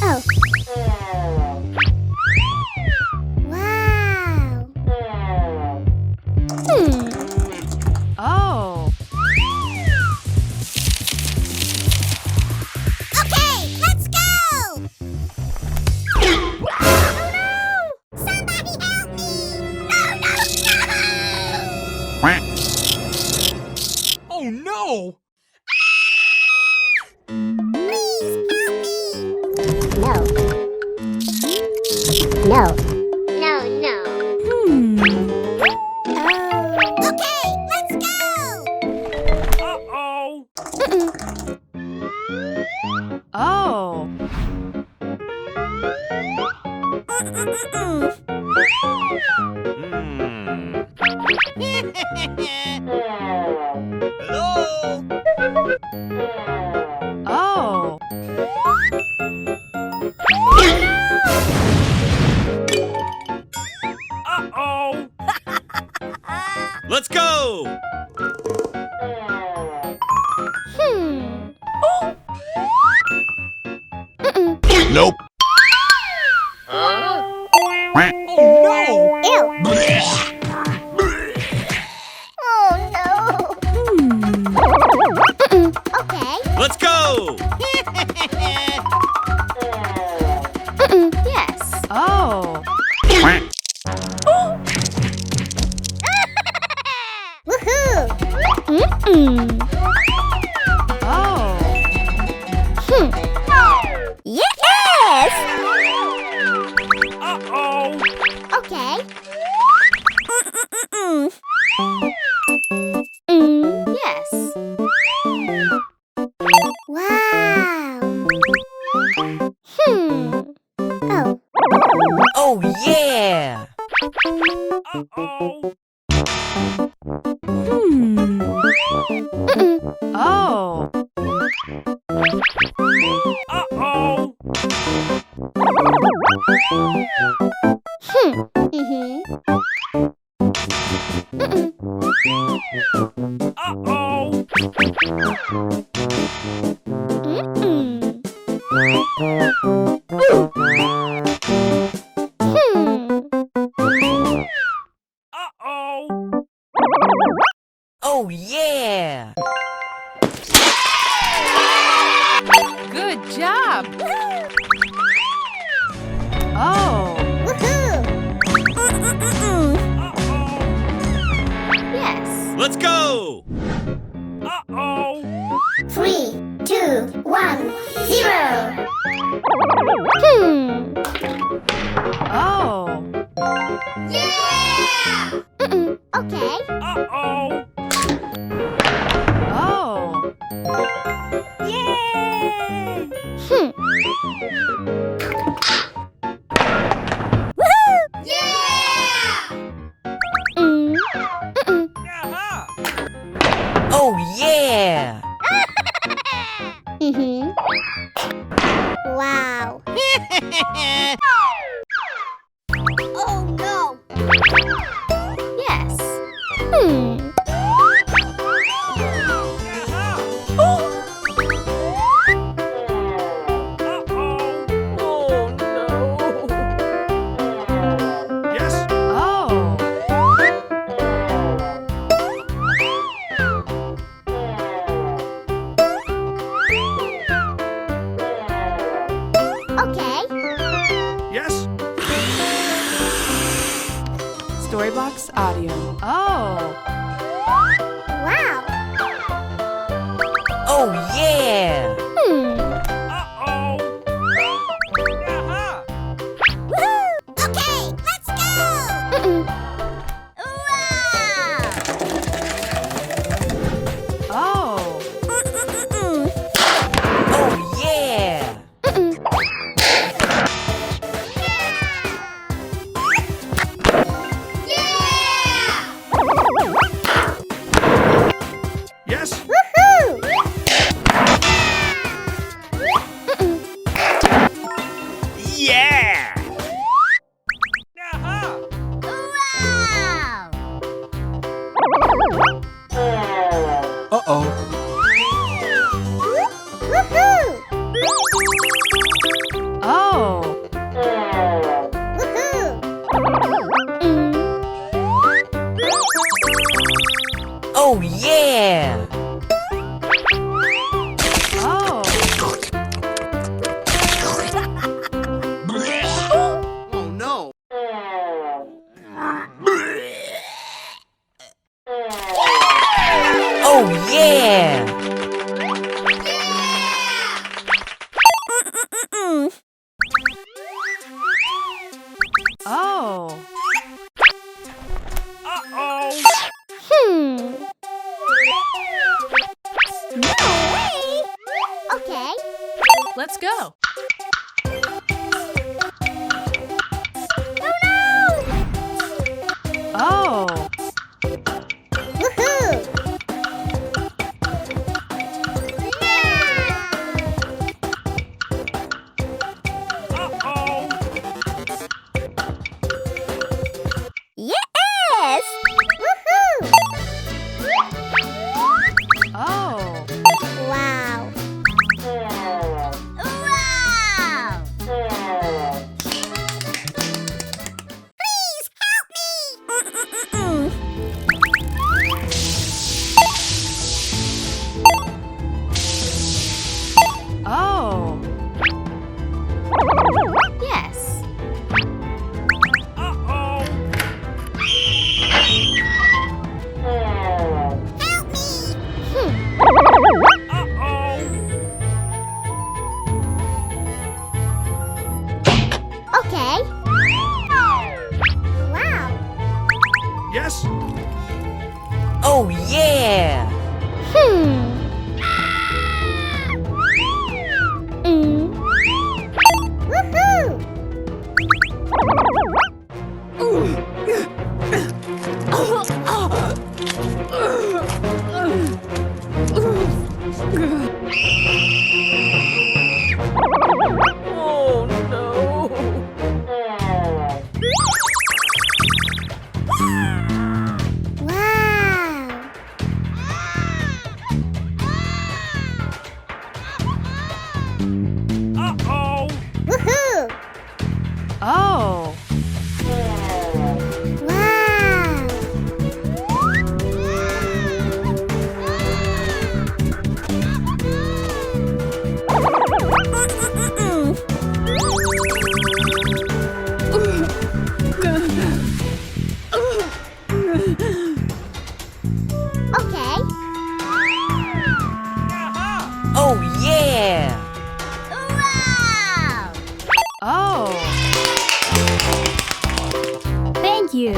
Oh. Wow. Oh. Okay, let's go! Oh no! Somebody help me! No, no, no! Oh no! Please help me! No. No. No, no. Oh. Okay, let's go! Uh-oh! Oh. Hello? Oh. Uh-oh! Let's go! Nope. Oh no! Ew. Oh no. Okay. Let's go! Yes. Oh. Woohoo! Oh. Yes! Uh-oh! Okay. Yes. Wow. Oh. Oh yeah! Uh-oh! Oh. Uh-oh! Uh-oh! Uh-oh! Oh yeah! Good job. Oh. Woohoo! Uh-oh! Yes. Let's go! Uh-oh! 3, 2, 1, 0. Oh. Yeah! Okay. Uh-oh! Oh. Yay! Yeah! Aha! Oh yeah! Wow. Oh no. Yes. Aha! Uh-oh! Oh no! Yes? Oh. Okay. Yes? Storybox Audio. Oh. Wow. Oh yeah! Uh-oh! Aha! Okay, let's go. Wow. Oh. Oh yeah! Yes? Woohoo! Oh. Woohoo! Oh yeah! Oh. Oh no! Oh yeah! Oh. Uh-oh! No way! Okay. Let's go. Oh. Woohoo! Uh-oh! Yes! Woohoo! Oh. Wow! Wow! Please help me! Oh. Yes. Uh-oh! Help me! Uh-oh! Okay. Wow. Yes? Oh yeah! Woohoo! Oh no! Wow. Uh-oh! Woohoo! Oh. Wow. Okay. Uh-huh! Oh yeah! Wow. Oh. Thank you.